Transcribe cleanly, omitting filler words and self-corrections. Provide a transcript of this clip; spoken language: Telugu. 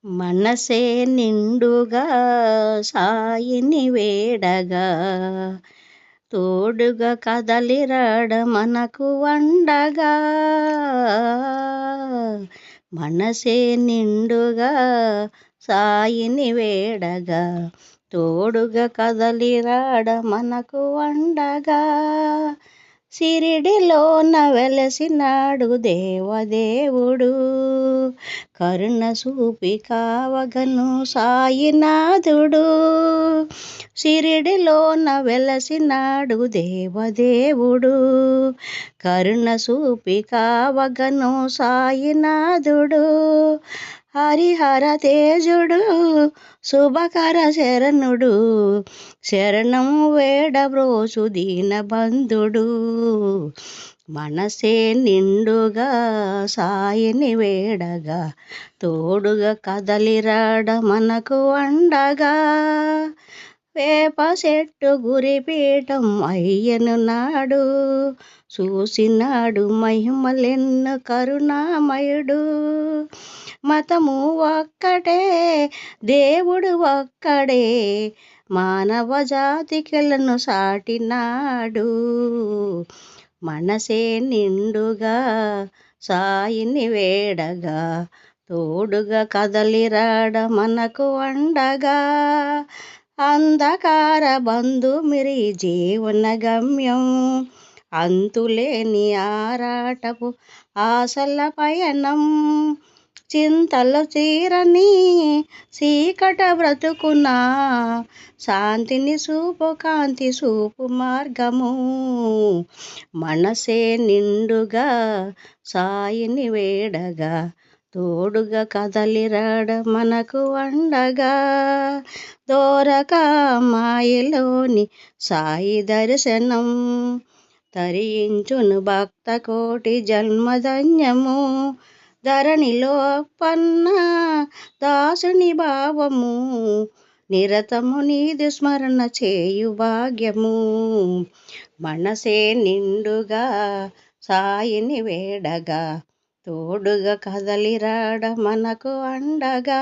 మనసే నిండుగా సాయిని వేడగా తోడుగా కదలిరాడ మనకు వండగా. మనసే నిండుగా సాయిని వేడగా తోడుగా కదలిరాడ మనకు వండగా. సిరిడిలోన వెలసినాడు దేవదేవుడు, కరుణ చూపి కావగను సాయినాథుడు. సిరిడిలోన వెలసినాడు దేవదేవుడు, కరుణ చూపి కావగను సాయినాథుడు. హరిహర తేజుడు శుభకర శరణుడు, శరణం వేడబ్రోచు దీనబంధుడు. మనసే నిండుగా సాయిని వేడగా తోడుగా కదలిరాడ మనకు వండగా. వేప చెట్టు గురిపీఠం అయ్యను నాడు, చూసినాడు మహిమలెన్ను కరుణామయుడు. మతము ఒక్కటే దేవుడు ఒక్కడే, మానవ జాతికెలను సాటినాడు. మనసే నిండుగా సాయిని వేడగా తోడుగా కదలిరాడ మనకు వండగా. అంధకార బంధుమిరి జీవన గమ్యం, అంతులేని ఆరాటపు ఆశల పయనం. చింతలు తీరని చీకట బ్రతుకునా, శాంతిని చూపు కాంతి చూపు మార్గము. మనసే నిండుగా సాయిని వేడగా తోడుగా కదలిరాడ మనకు వండగా. దోరక మాయలోని సాయి దర్శనం, తరించును భక్త కోటి జన్మధన్యము. ధరణిలో పన్న దాసుని భావము, నిరతము నీదు స్మరణ చేయు భాగ్యము. మనసే నిండుగా సాయిని వేడగా తోడుగా కదలిరాడ మనకు అండగా.